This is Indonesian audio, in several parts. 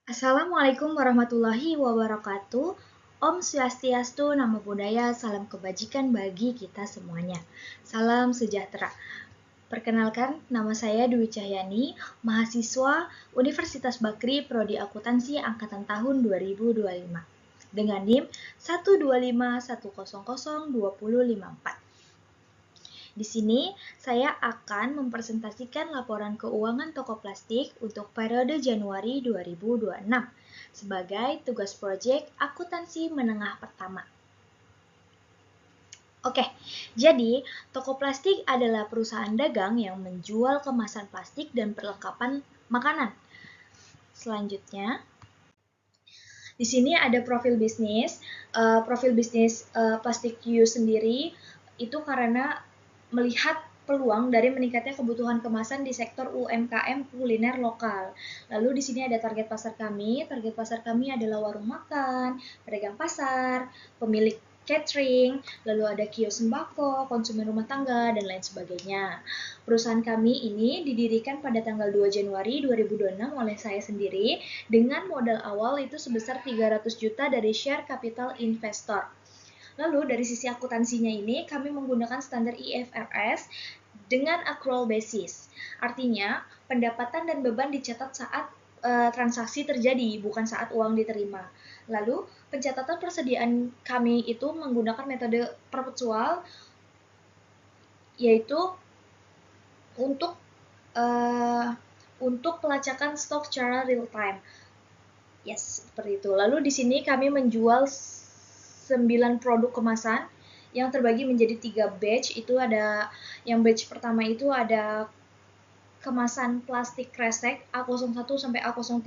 Assalamualaikum warahmatullahi wabarakatuh. Om Swastiastu, Namo Buddhaya, salam kebajikan bagi kita semuanya. Salam sejahtera. Perkenalkan, nama saya Dwi Cahyani, mahasiswa Universitas Bakri, Prodi Akuntansi angkatan tahun 2025. Dengan NIM 125100254. Di sini, saya akan mempresentasikan laporan keuangan toko plastik untuk periode Januari 2026 sebagai tugas proyek akuntansi menengah pertama. Oke, jadi toko plastik adalah perusahaan dagang yang menjual kemasan plastik dan perlengkapan makanan. Selanjutnya, di sini ada profil bisnis. Profil bisnis Plastik You sendiri itu karena melihat peluang dari meningkatnya kebutuhan kemasan di sektor UMKM kuliner lokal. Lalu di sini ada target pasar kami. Target pasar kami adalah warung makan, pedagang pasar, pemilik catering, lalu ada kios sembako, konsumen rumah tangga, dan lain sebagainya. Perusahaan kami ini didirikan pada tanggal 2 Januari 2026 oleh saya sendiri dengan modal awal itu sebesar 300 juta dari share capital investor. Lalu dari sisi akuntansinya ini kami menggunakan standar IFRS dengan accrual basis. Artinya pendapatan dan beban dicatat saat transaksi terjadi, bukan saat uang diterima. Lalu pencatatan persediaan kami itu menggunakan metode perpetual, yaitu untuk pelacakan stok secara real time. Yes, seperti itu. Lalu di sini kami menjual 9 produk kemasan yang terbagi menjadi 3 batch. Itu ada yang batch pertama itu ada kemasan plastik kresek A01 sampai A03,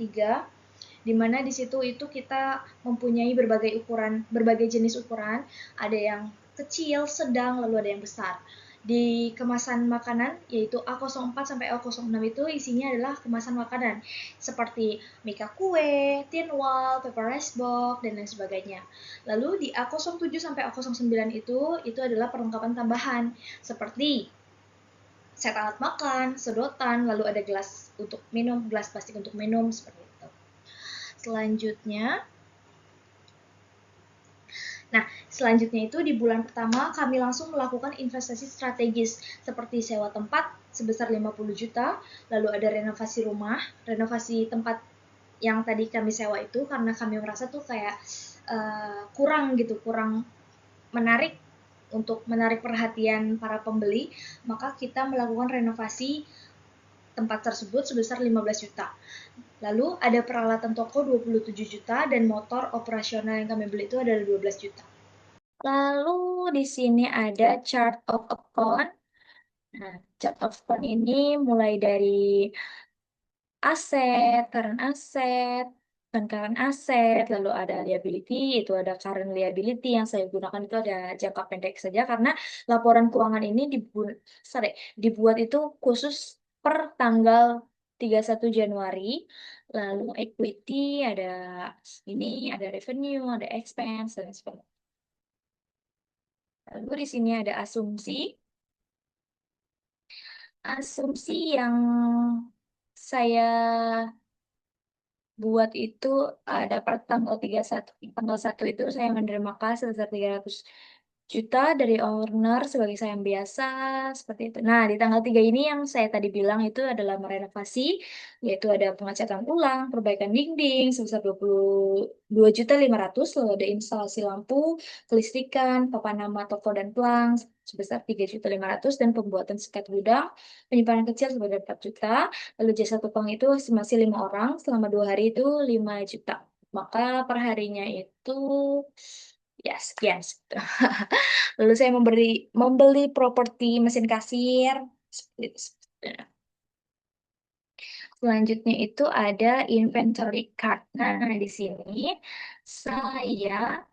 di mana di situ itu kita mempunyai berbagai jenis ukuran, ada yang kecil, sedang, lalu ada yang besar. Di kemasan makanan yaitu A04 sampai A06 itu isinya adalah kemasan makanan seperti mika kue, tin wall, paper rice box, dan lain sebagainya. Lalu di A07 sampai A09 itu adalah perlengkapan tambahan seperti set alat makan, sedotan, lalu ada gelas untuk minum, gelas plastik untuk minum, seperti itu. Selanjutnya, selanjutnya itu di bulan pertama kami langsung melakukan investasi strategis seperti sewa tempat sebesar 50 juta, lalu ada renovasi rumah, renovasi tempat yang tadi kami sewa itu karena kami merasa tuh kayak kurang menarik untuk menarik perhatian para pembeli, maka kita melakukan renovasi tempat tersebut sebesar 15 juta. Lalu ada peralatan toko 27 juta dan motor operasional yang kami beli itu adalah 12 juta. Lalu di sini ada chart of account. Nah, chart of account ini mulai dari aset, current asset, lalu ada liability, itu ada current liability yang saya gunakan itu ada jangka pendek saja karena laporan keuangan ini dibuat itu khusus per tanggal 31 Januari. Lalu equity ada ini, ada revenue, ada expense dan sebagainya. Lalu di sini ada asumsi. Asumsi yang saya buat itu ada per tanggal 31. Tanggal 1 itu saya menerima kas sebesar 300 juta dari owner sebagai sayang biasa, seperti itu. Nah, di tanggal 3 ini yang saya tadi bilang itu adalah merenovasi, yaitu ada pengecatan ulang, perbaikan dinding sebesar 22.500.000, lalu ada instalasi lampu, kelistrikan, papan nama toko dan pelang sebesar 3.500.000 dan pembuatan sekat gudang, penyimpanan kecil sebanyak 4 juta. Lalu jasa tukang itu masih 5 orang, selama 2 hari itu 5 juta. Maka per harinya itu ya sekian. Lalu saya membeli properti mesin kasir. Seperti itu. Selanjutnya itu ada inventory card. Nah, saya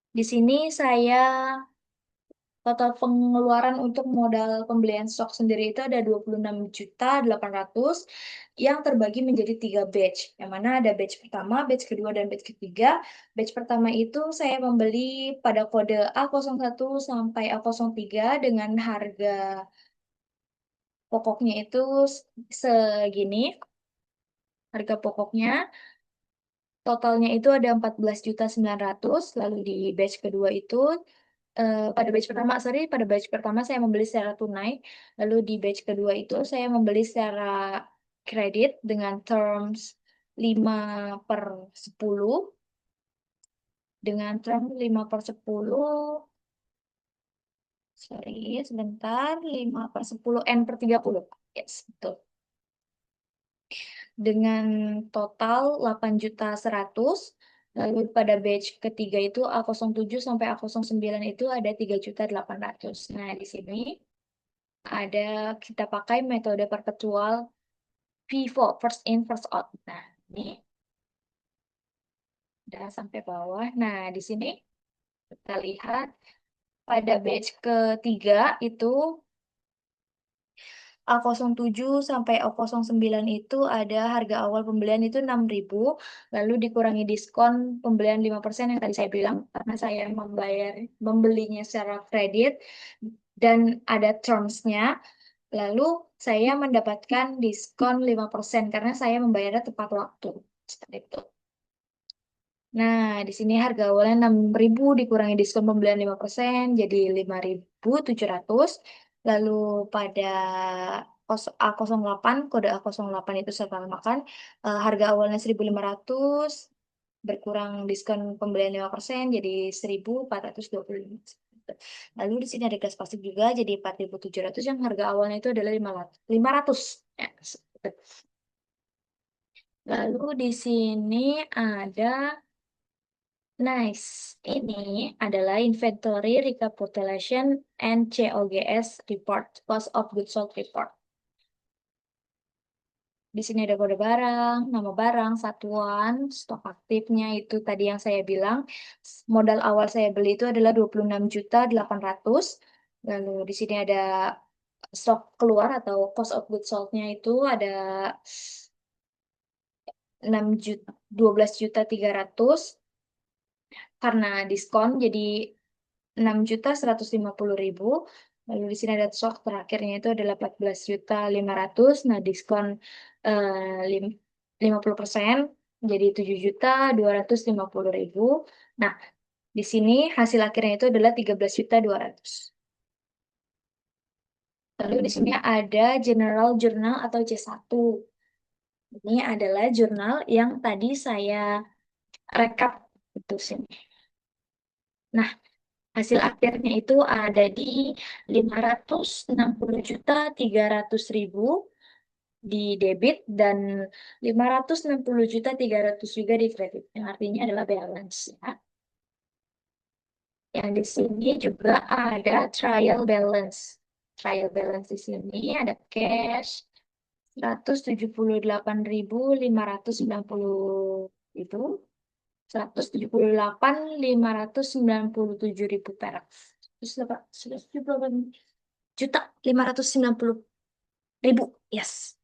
di sini saya total pengeluaran untuk modal pembelian stok sendiri itu ada 26.800.000 yang terbagi menjadi 3 batch. Yang mana ada batch pertama, batch kedua, dan batch ketiga. Batch pertama itu saya membeli pada kode A01 sampai A03 dengan harga pokoknya itu segini. harga pokoknya totalnya itu ada 14.900.000, lalu di batch kedua itu pada batch pertama saya membeli secara tunai, lalu di batch kedua itu saya membeli secara kredit dengan terms 5/10, dengan term 5/10, sorry, sebentar, 5/10 N/30. Yes, betul. Dengan total 8.100.000. Lalu pada batch ketiga itu A07 sampai A09 itu ada 3.800.000. Nah, di sini ada kita pakai metode perpetual FIFO, first in, first out. Nah, ini udah sampai bawah. Nah, di sini kita lihat pada batch ketiga itu A07 sampai A09 itu ada harga awal pembelian itu 6.000, lalu dikurangi diskon pembelian 5% yang tadi saya bilang, karena saya membelinya secara kredit, dan ada terms-nya, lalu saya mendapatkan diskon 5% karena saya membayarnya tepat waktu. Seperti itu. Nah, di sini harga awalnya 6.000 dikurangi diskon pembelian 5% jadi 5.700. Lalu pada A08, kode A08 itu saya tambahkan harga awalnya 1.500 berkurang diskon pembelian 5% jadi 1.425. Lalu di sini ada gas plastik juga jadi 4.700 yang harga awalnya itu adalah 500. Ya, lalu di sini ada nice. Ini adalah Inventory Recapitulation and COGS Report, Cost of Goods Sold Report. Di sini ada kode barang, nama barang, satuan, stok aktifnya itu tadi yang saya bilang. Modal awal saya beli itu adalah 26.800.000. Lalu di sini ada stok keluar atau cost of goods sold-nya itu ada 12.300.000 karena diskon jadi 6.150.000. Lalu di sini ada stok terakhirnya itu adalah 14.500.000. Nah, diskon eh, lim- 50% jadi 7.250.000. Nah, di sini hasil akhirnya itu adalah 13.200.000. Lalu di sini ada General Journal atau C1. Ini adalah jurnal yang tadi saya rekap itu sini. Nah, hasil akhirnya itu ada di 560.300.000 di debit dan 560.300.000 juga di kredit. Yang artinya adalah balance ya. Yang di sini juga ada trial balance. Trial balance di sini ada cash 178.590 itu 178.597.000 perak. 178.590.000. Yes.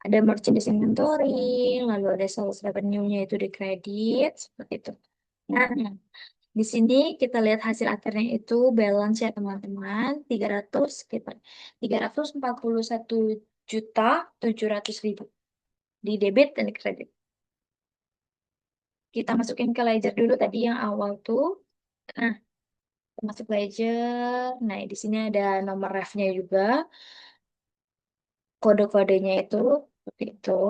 Ada merchandise inventory, lalu ada sales revenue-nya itu di kredit, seperti itu. Nah, di sini kita lihat hasil akhirnya itu balance ya teman-teman, 341.700.000 di debit dan di kredit. Kita masukin ke ledger dulu tadi yang awal tuh. Nah, masuk ledger. Nah, di sini ada nomor refnya juga. Kode-kodenya itu seperti itu.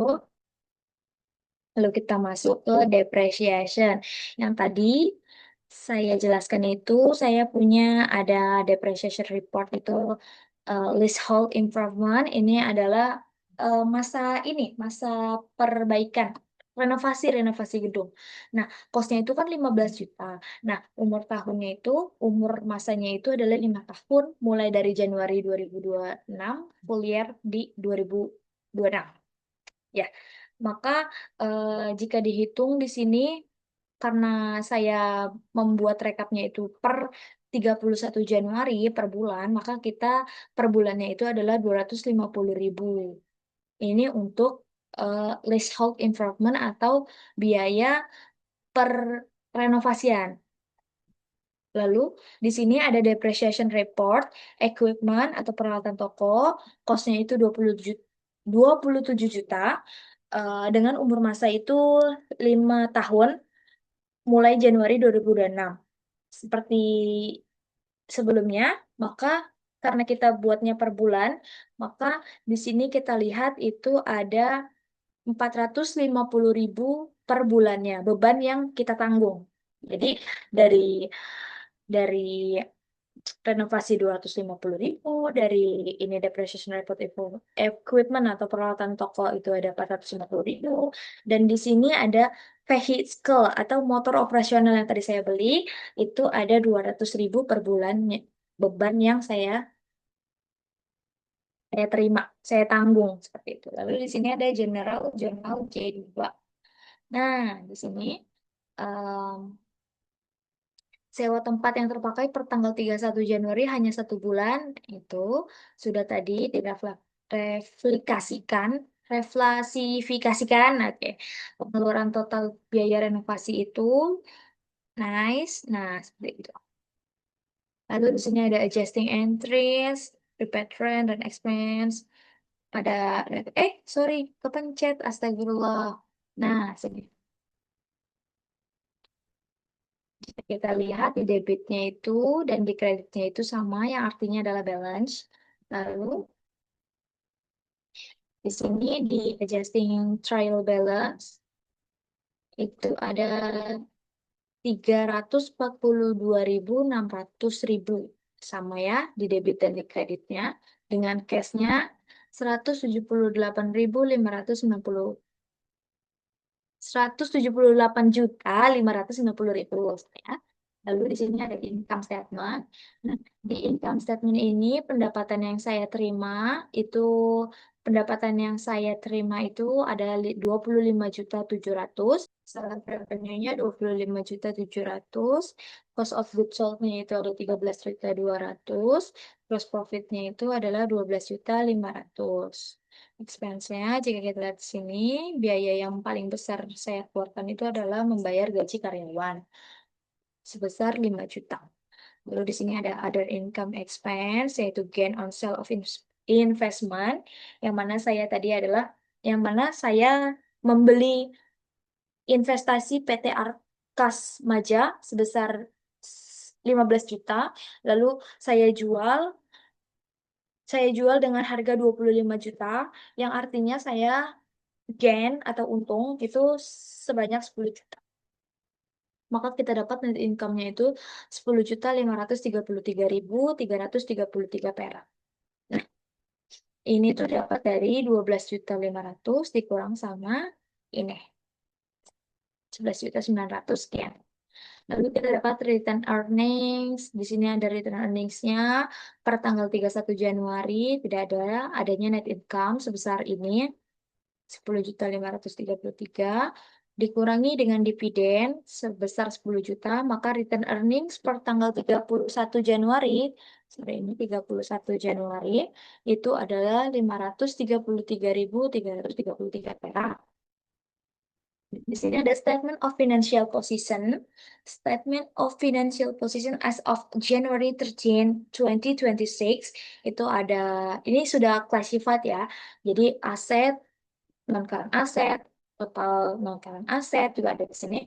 Lalu kita masuk ke depreciation. Yang tadi saya jelaskan itu saya punya ada depreciation report itu leasehold improvement. Ini adalah masa perbaikan renovasi gedung. Nah, costnya itu kan 15 juta. Nah, umur masanya itu adalah 5 tahun mulai dari Januari 2026 full year di 2026. Ya, maka jika dihitung di sini karena saya membuat rekapnya itu per 31 Januari per bulan, maka kita per bulannya itu adalah 250.000. Ini untuk leasehold improvement atau biaya per renovasian. Lalu di sini ada depreciation report, equipment atau peralatan toko, costnya itu 27 juta dengan umur masa itu 5 tahun mulai Januari 2026. Seperti sebelumnya, maka karena kita buatnya per bulan, maka di sini kita lihat itu ada 450.000 per bulannya, beban yang kita tanggung. Jadi dari dari renovasi 250.000, dari ini depreciation report equipment atau peralatan toko itu ada 450.000, dan di sini ada vehicle atau motor operasional yang tadi saya beli itu ada 200.000 per bulan beban yang saya terima, saya tanggung seperti itu. Lalu di sini ada general jurnal J2. Nah, di sini em, sewa tempat yang terpakai per tanggal 31 Januari hanya 1 bulan, itu sudah tadi direfleksikan, reflasifikasikan, oke. Pengeluaran total biaya renovasi itu, nice, nah seperti itu. Lalu di sini ada adjusting entries, prepaid rent dan expense, ada, sorry, kepencet, astagfirullah. Nah, sini. Kita lihat di debitnya itu dan di kreditnya itu sama, yang artinya adalah balance. Lalu di sini di adjusting trial balance itu ada 342.600.000 sama ya di debit dan di kreditnya, dengan cashnya 178.590 178.590.000 ya. Lalu di sini ada income statement. Nah, di income statement ini pendapatan yang saya terima itu ada 25.700.000. Salary revenue-nya 25.700.000. Cost of goods sold-nya itu ada 13.200.000. Gross profit-nya itu adalah 12.500.000. Expense-nya, jika kita lihat di sini, biaya yang paling besar saya keluarkan itu adalah membayar gaji karyawan sebesar 5 juta. Lalu di sini ada other income expense, yaitu gain on sale of investment, yang mana saya membeli investasi PT Arkas Maja sebesar 15 juta, lalu saya jual dengan harga 25 juta, yang artinya saya gain atau untung itu sebanyak 10 juta. Maka kita dapat net income-nya itu 10.533.333 perak. Nah, ini tuh dapat dari 12.500.000 dikurang sama ini 11.900.000 sekian. Lalu kita dapat return earnings. Di sini ada return earnings-nya per tanggal 31 Januari. Tidak ada, adanya net income sebesar ini. 10.533 dikurangi dengan dividen sebesar 10 juta, maka return earnings per tanggal 31 Januari, sorry ini 31 Januari, itu adalah 533.333 perak. Di sini ada statement of financial position. Statement of financial position as of January 13, 2026 itu ada, ini sudah classified ya. Jadi aset, non current aset, total non current aset juga ada di sini.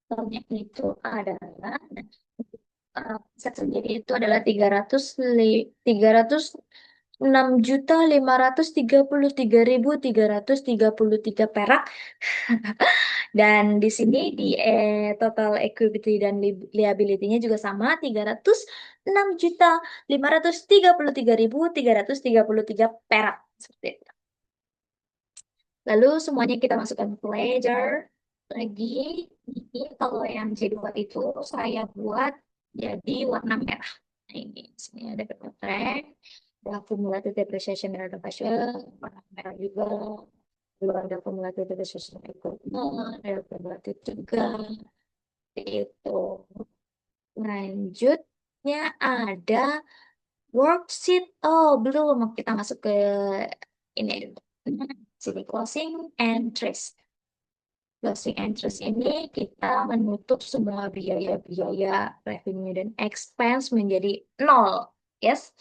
Totalnya itu adalah aset sendiri itu adalah 306.533.333 perak. Dan di sini di total equity dan liability-nya juga sama, 306.533.333 perak. Seperti itu. Lalu semuanya kita masukkan ke ledger. Lagi, ini kalau yang J2 itu saya buat jadi warna merah. Nah, ini sini ada track, ada cumulative depreciation dan renovation, warna merah juga. Lalu ada cumulative depreciation equipment, ada cumulative juga. Itu. Lanjutnya ada worksheet. Oh, belum. Kita masuk ke ini dulu. Sini closing entries. Closing entries ini kita menutup semua biaya-biaya revenue dan expense menjadi 0. Yes.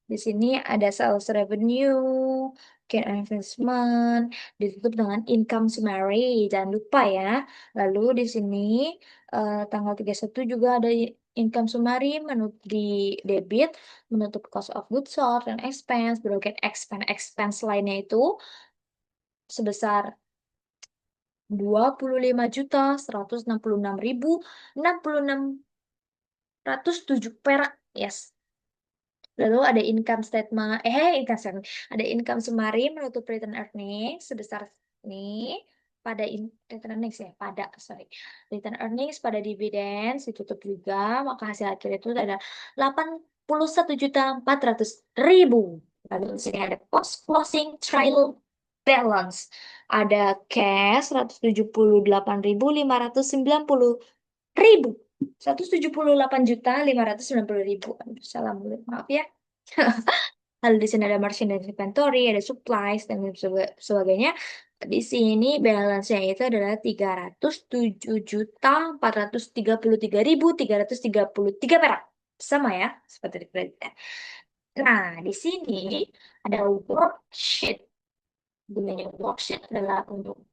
Di sini ada sales revenue, gain on investment, ditutup dengan income summary, jangan lupa ya. Lalu di sini tanggal 31 juga ada income summary di debit, menutup cost of goods sold dan expense, broken expense lainnya itu sebesar 25.166.607 perak. Yes. Lalu ada income statement, ada income summary menutup return earnings sebesar ini pada return earnings ya, return earnings pada dividends ditutup juga, maka hasil akhir itu ada 81.400.000. Lalu di sini ada post closing trial balance, ada cash 178.590.000. 178.590.000. Salah mulut, maaf ya. Lalu di sini ada merchandise inventory, ada supplies dan sebagainya. Di sini balance-nya itu adalah 307.433.333 perak. Sama ya, seperti di kreditnya. Nah, di sini ada worksheet. Gunanya worksheet adalah untuk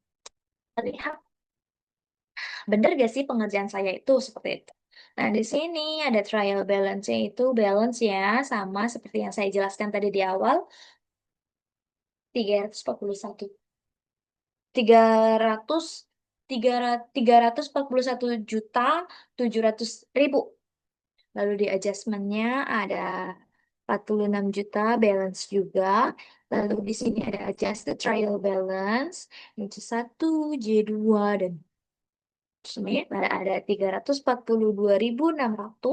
melihat bener gak sih pengerjaan saya itu seperti itu. Nah, di sini ada trial balance-nya itu balance ya, sama seperti yang saya jelaskan tadi di awal, 341 300 341.700.000. Lalu di adjustment-nya ada 46 juta balance juga. Lalu di sini ada adjusted trial balance, J1, J2 dan sini ada 342.600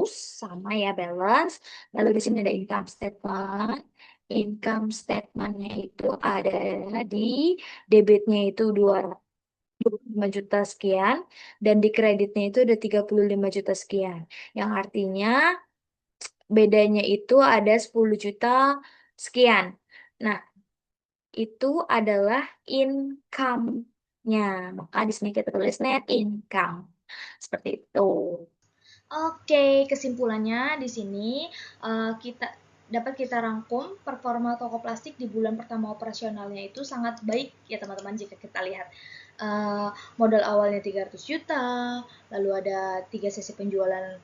sama ya balance. Lalu di sini ada income statement. Income statementnya itu ada di debitnya itu 25 juta sekian dan di kreditnya itu ada 35 juta sekian. Yang artinya bedanya itu ada 10 juta sekian. Nah, itu adalah income-nya. Maka di sini kita tulis net income. Seperti itu. Oke, kesimpulannya di sini kita dapat kita rangkum performa toko plastik di bulan pertama operasionalnya itu sangat baik ya teman-teman jika kita lihat. Modal awalnya 300 juta, lalu ada 3 sesi penjualan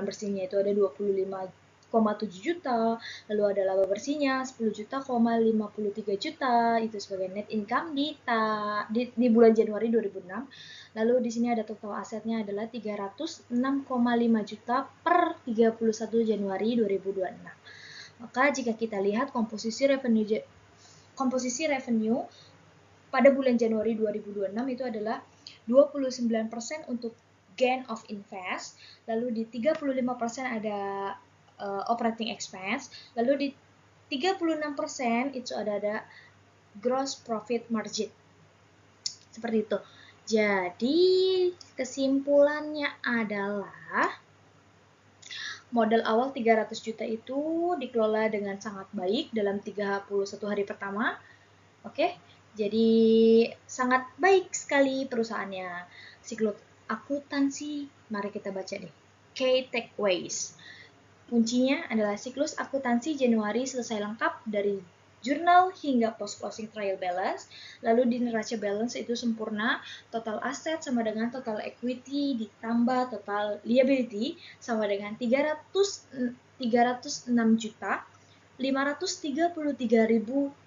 bersihnya itu ada 25,7 juta, lalu ada laba bersihnya 10 juta, 53 juta itu sebagai net income di bulan Januari 2006. Lalu di sini ada total asetnya adalah 306,5 juta per 31 Januari 2026. Maka jika kita lihat komposisi revenue pada bulan Januari 2026 itu adalah 29% untuk gain of invest, lalu di 35% ada operating expense, lalu di 36% itu ada gross profit margin. Seperti itu. Jadi kesimpulannya adalah modal awal 300 juta itu dikelola dengan sangat baik dalam 31 hari pertama. Oke. Jadi sangat baik sekali perusahaannya. Siklus akuntansi, mari kita baca deh. Key takeaways. Kuncinya adalah siklus akuntansi Januari selesai lengkap dari jurnal hingga post-closing trial balance. Lalu di neraca balance itu sempurna, total aset sama dengan total equity ditambah total liability sama dengan 306 juta 533.333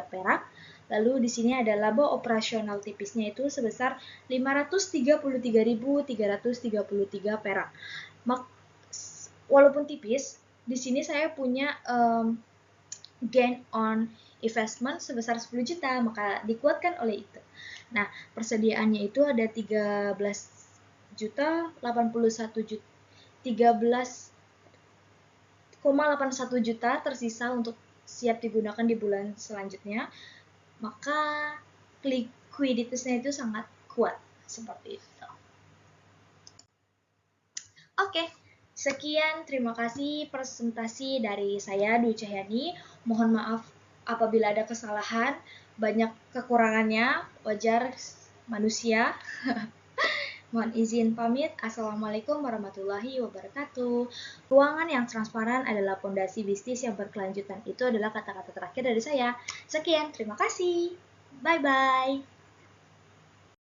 perak. Lalu di sini ada laba operasional tipisnya itu sebesar 533.333 perak. Walaupun tipis, di sini saya punya gain on investment sebesar 10 juta, maka dikuatkan oleh itu. Nah, persediaannya itu ada 13,81 juta tersisa untuk siap digunakan di bulan selanjutnya. Maka likuiditasnya itu sangat kuat seperti itu. Oke. Sekian, terima kasih presentasi dari saya, Dwi Cahyani. Mohon maaf apabila ada kesalahan, banyak kekurangannya, wajar manusia. Mohon izin pamit. Assalamualaikum warahmatullahi wabarakatuh. Keuangan yang transparan adalah fondasi bisnis yang berkelanjutan. Itu adalah kata-kata terakhir dari saya. Sekian, terima kasih. Bye-bye.